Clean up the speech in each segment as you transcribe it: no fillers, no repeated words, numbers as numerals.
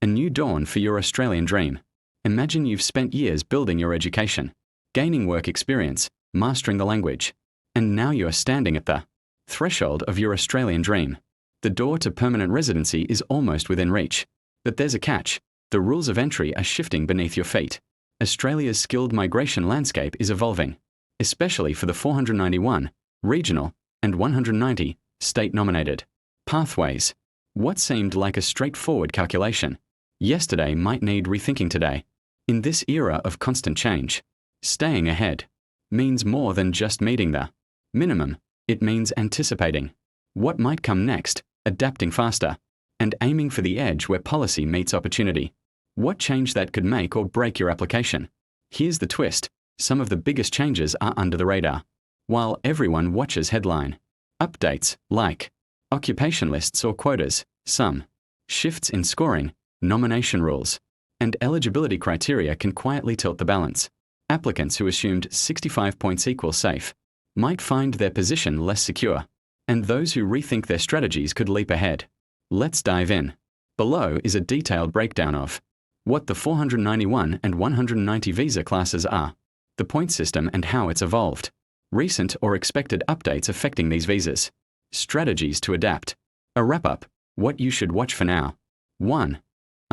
A new dawn for your Australian dream. Imagine you've spent years building your education, gaining work experience, mastering the language, and now you are standing at the threshold of your Australian dream. The door to permanent residency is almost within reach. But there's a catch. The rules of entry are shifting beneath your feet. Australia's skilled migration landscape is evolving, especially for the 491 regional and 190 state-nominated pathways. What seemed like a straightforward calculation yesterday might need rethinking today. In this era of constant change, staying ahead means more than just meeting the minimum. It means anticipating what might come next, adapting faster, and aiming for the edge where policy meets opportunity. What change that could make or break your application? Here's the twist. Some of the biggest changes are under the radar. While everyone watches headline updates like occupation lists or quotas, some shifts in scoring, nomination rules, and eligibility criteria can quietly tilt the balance. Applicants who assumed 65 points equals safe might find their position less secure, and those who rethink their strategies could leap ahead. Let's dive in. Below is a detailed breakdown of what the 491 and 190 visa classes are, the point system and how it's evolved, recent or expected updates affecting these visas, strategies to adapt. A wrap-up, what you should watch for now. 1.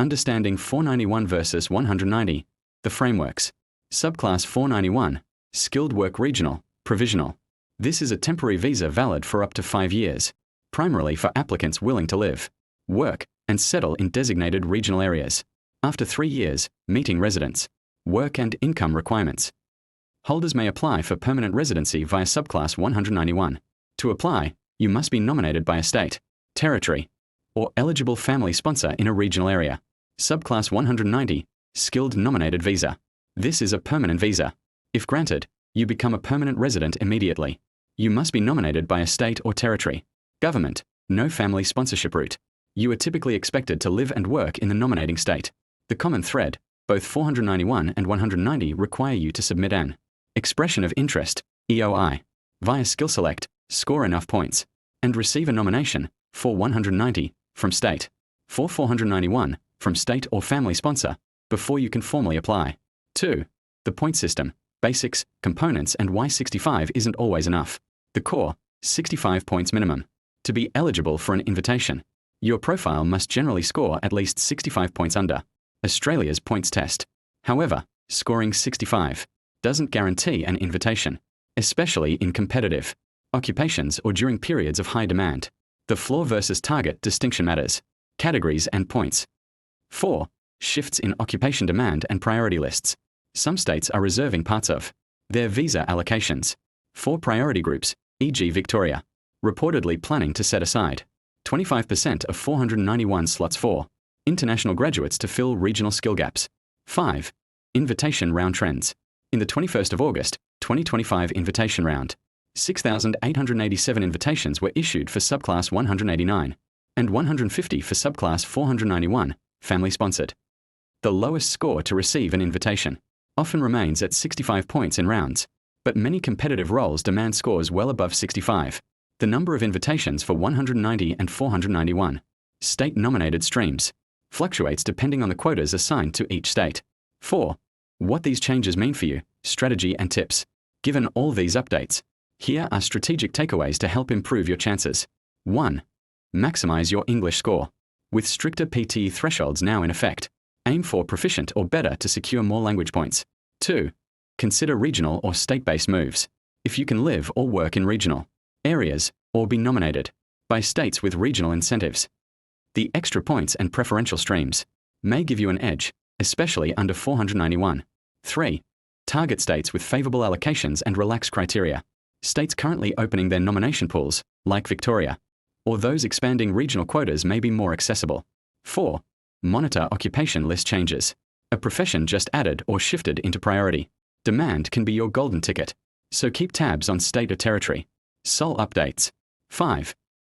Understanding 491 versus 190, the frameworks. Subclass 491, skilled work regional, provisional. This is a temporary visa valid for up to 5 years, primarily for applicants willing to live, work, and settle in designated regional areas. After 3 years, meeting residence, work and income requirements. Holders may apply for permanent residency via subclass 191. To apply, you must be nominated by a state, territory, or eligible family sponsor in a regional area. Subclass 190, skilled nominated visa. This is a permanent visa. If granted, you become a permanent resident immediately. You must be nominated by a state or territory. Government, no family sponsorship route. You are typically expected to live and work in the nominating state. The common thread, both 491 and 190 require you to submit an expression of interest, EOI, via Skill Select, score enough points, and receive a nomination, for 190, from state, for 491, from state or family sponsor, before you can formally apply. 2. The point system, basics, components and why 65 isn't always enough. The core, 65 points minimum. To be eligible for an invitation, your profile must generally score at least 65 points under Australia's points test. However, scoring 65 doesn't guarantee an invitation, especially in competitive occupations or during periods of high demand. The floor versus target distinction matters. Categories and points. 4. Shifts in occupation demand and priority lists. Some states are reserving parts of their visa allocations for priority groups, e.g. Victoria, reportedly planning to set aside 25% of 491 slots for international graduates to fill regional skill gaps. 5. Invitation round trends. In the 21st of August, 2025 invitation round, 6,887 invitations were issued for subclass 189 and 150 for subclass 491, family-sponsored. The lowest score to receive an invitation often remains at 65 points in rounds, but many competitive roles demand scores well above 65. The number of invitations for 190 and 491 state-nominated streams fluctuates depending on the quotas assigned to each state. 4. What these changes mean for you, strategy and tips. Given all these updates, here are strategic takeaways to help improve your chances. 1. Maximize your English score. With stricter PTE thresholds now in effect, aim for proficient or better to secure more language points. 2. Consider regional or state-based moves. If you can live or work in regional areas, or be nominated by states with regional incentives, the extra points and preferential streams may give you an edge, especially under 491. 3. Target states with favorable allocations and relaxed criteria. States currently opening their nomination pools, like Victoria, or those expanding regional quotas may be more accessible. 4. Monitor occupation list changes. A profession just added or shifted into priority demand can be your golden ticket, so keep tabs on state or territory. SOL updates. 5.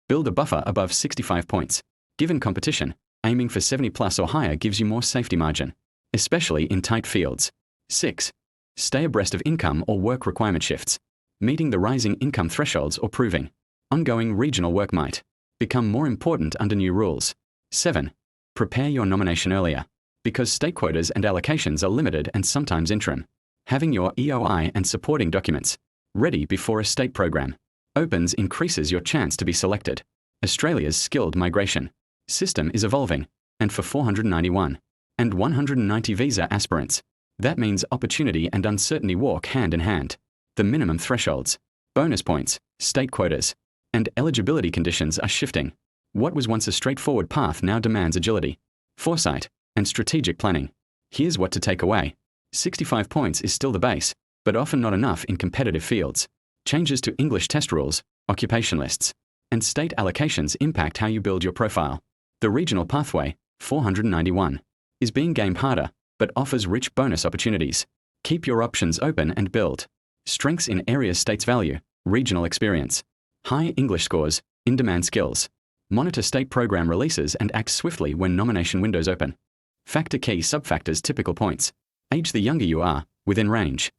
Build a buffer above 65 points. Given competition, aiming for 70 plus or higher gives you more safety margin, especially in tight fields. 6. Stay abreast of income or work requirement shifts. Meeting the rising income thresholds or proving ongoing regional work might become more important under new rules. 7. Prepare your nomination earlier, because state quotas and allocations are limited and sometimes interim. Having your EOI and supporting documents ready before a state program opens increases your chance to be selected. Australia's skilled migration system is evolving, and for 491 and 190 visa aspirants, that means opportunity and uncertainty walk hand in hand. The minimum thresholds, bonus points, state quotas, and eligibility conditions are shifting. What was once a straightforward path now demands agility, foresight, and strategic planning. Here's what to take away. 65 points is still the base, but often not enough in competitive fields. Changes to English test rules, occupation lists, and state allocations impact how you build your profile. The regional pathway, 491, is being gamed harder, but offers rich bonus opportunities. Keep your options open and build. Strengths in areas states value, regional experience, high English scores, in-demand skills. Monitor state program releases and act swiftly when nomination windows open. Factor key subfactors typical points. Age the younger you are, within range.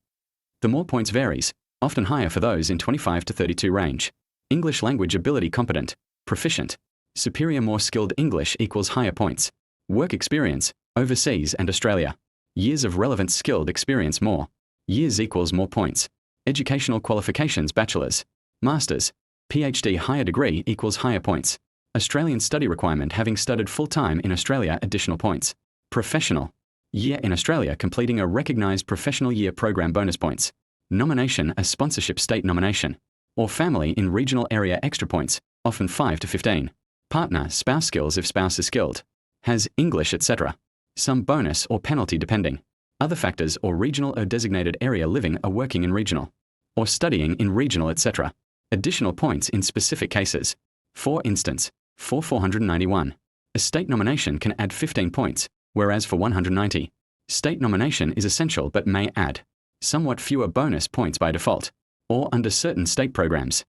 The more points varies, often higher for those in 25 to 32 range. English language ability competent, proficient. Superior more skilled English equals higher points. Work experience, overseas and Australia. Years of relevant skilled experience more. Years equals more points. Educational qualifications bachelor's, master's, PhD higher degree equals higher points. Australian study requirement having studied full-time in Australia additional points. Professional year in Australia completing a recognised professional year program bonus points. Nomination a sponsorship state nomination. Or family in regional area extra points, often 5 to 15. Partner spouse skills if spouse is skilled. Has English etc. Some bonus or penalty depending. Other factors or regional or designated area living or working in regional. Or studying in regional etc. Additional points in specific cases. For instance, for 491, a state nomination can add 15 points, whereas for 190, state nomination is essential but may add somewhat fewer bonus points by default, or under certain state programs.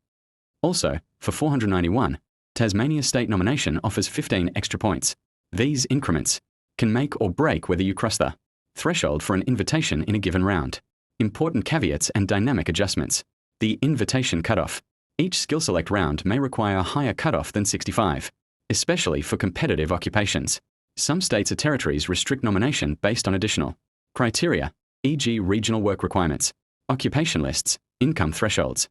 Also, for 491, Tasmania state nomination offers 15 extra points. These increments can make or break whether you cross the threshold for an invitation in a given round. Important caveats and dynamic adjustments. The invitation cutoff. Each skill select round may require a higher cutoff than 65, especially for competitive occupations. Some states or territories restrict nomination based on additional criteria, e.g. regional work requirements, occupation lists, income thresholds.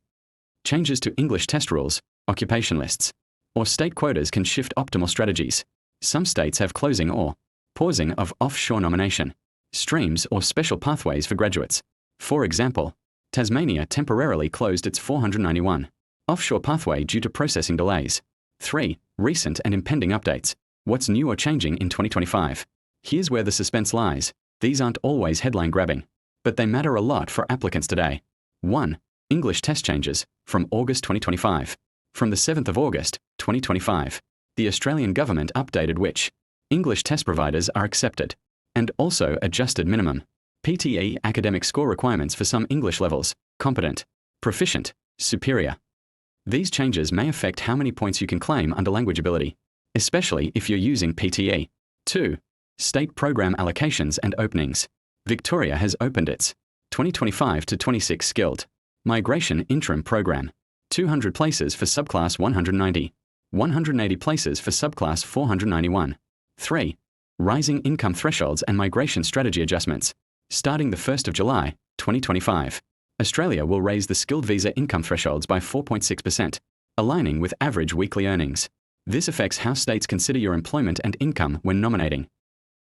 Changes to English test rules, occupation lists, or state quotas can shift optimal strategies. Some states have closing or pausing of offshore nomination, streams or special pathways for graduates. For example, Tasmania temporarily closed its 491 offshore pathway due to processing delays. 3. Recent and impending updates. What's new or changing in 2025? Here's where the suspense lies. These aren't always headline grabbing, but they matter a lot for applicants today. 1. English test changes from August 2025. From the 7th of August, 2025, the Australian government updated which English test providers are accepted, and also adjusted minimum PTE academic score requirements for some English levels, competent, proficient, superior. These changes may affect how many points you can claim under language ability, especially if you're using PTE. 2. State program allocations and openings. Victoria has opened its 2025 to 26 skilled migration interim program. 200 places for subclass 190. 180 places for subclass 491. 3. Rising income thresholds and migration strategy adjustments. Starting the 1st of July, 2025, Australia will raise the skilled visa income thresholds by 4.6%, aligning with average weekly earnings. This affects how states consider your employment and income when nominating.